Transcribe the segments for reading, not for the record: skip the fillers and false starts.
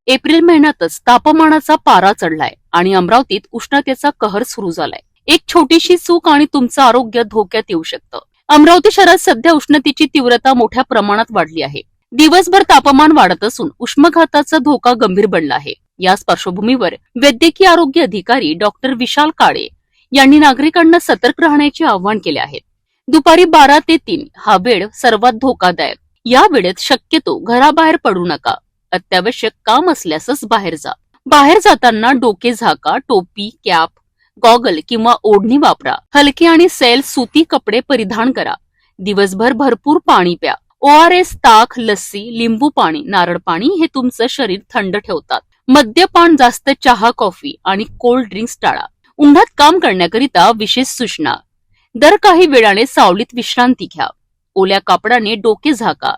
April महिन्यातच तापमानाचा पारा चढलाय आणि अमरावतीत उष्णतेचा कहर सुरू झालाय. एक छोटीशी चूक आणि तुमचं आरोग्य धोक्यात येऊ शकतं. अमरावती शहरात सध्या उष्णतेची तीव्रता मोठ्या प्रमाणात वाढली आहे. दिवसभर तापमान वाढत असून उष्माघाताचा धोका गंभीर बनला आहे. या पार्श्वभूमीवर वैद्यकीय आरोग्य अधिकारी डॉक्टर विशाल काळे यांनी नागरिकांना सतर्क राहण्याचे आवाहन केले आहे. दुपारी 12 ते 3 हा वेळ सर्वात धोकादायक. या वेळेत शक्यतो घराबाहेर पडू नका. अत्यावश्यक काम असल्यासच बाहेर जा. बाहेर जाताना डोके झाका, टोपी, कॅप, गॉगल किंवा ओढणी वापरा. हलके आणि सैल सुती कपडे परिधान करा. दिवसभर भरपूर पाणी प्या. ORS, ताक, लस्सी, लिंबू पाणी, नारळ पाणी हे तुमचं शरीर थंड ठेवतात. मद्यपान, जास्त चहा, कॉफी आणि कोल्ड ड्रिंक्स टाळा. उन्हात काम करण्याकरिता विशेष सूचना. दर काही वेळाने सावलीत विश्रांती घ्या. ओल्या कापडाने डोके झाका.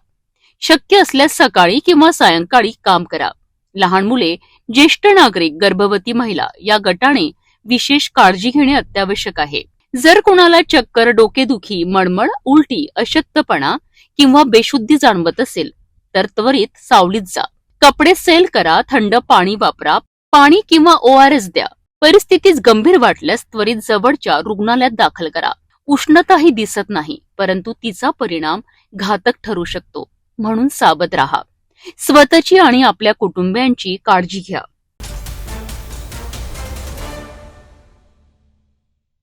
शक्य असल्यास सकाळी किंवा सायंकाळी काम करा. लहान मुले, ज्येष्ठ नागरिक, गर्भवती महिला या गटाने विशेष काळजी घेणे अत्यावश्यक आहे. जर कोणाला चक्कर, डोकेदुखी, मळमळ, उलटी, अशक्तपणा किंवा बेशुद्धी जाणवत असेल तर त्वरित सावलीत जा. कपडे सैल करा. थंड पाणी वापरा. पाणी किंवा ORS द्या. परिस्थितीच गंभीर वाटल्यास त्वरित जवळच्या रुग्णालयात दाखल करा. उष्णताही दिसत नाही, परंतु तिचा परिणाम घातक ठरू शकतो. म्हणून सावध राहा. स्वतःची आणि आपल्या कुटुंबियांची काळजी घ्या.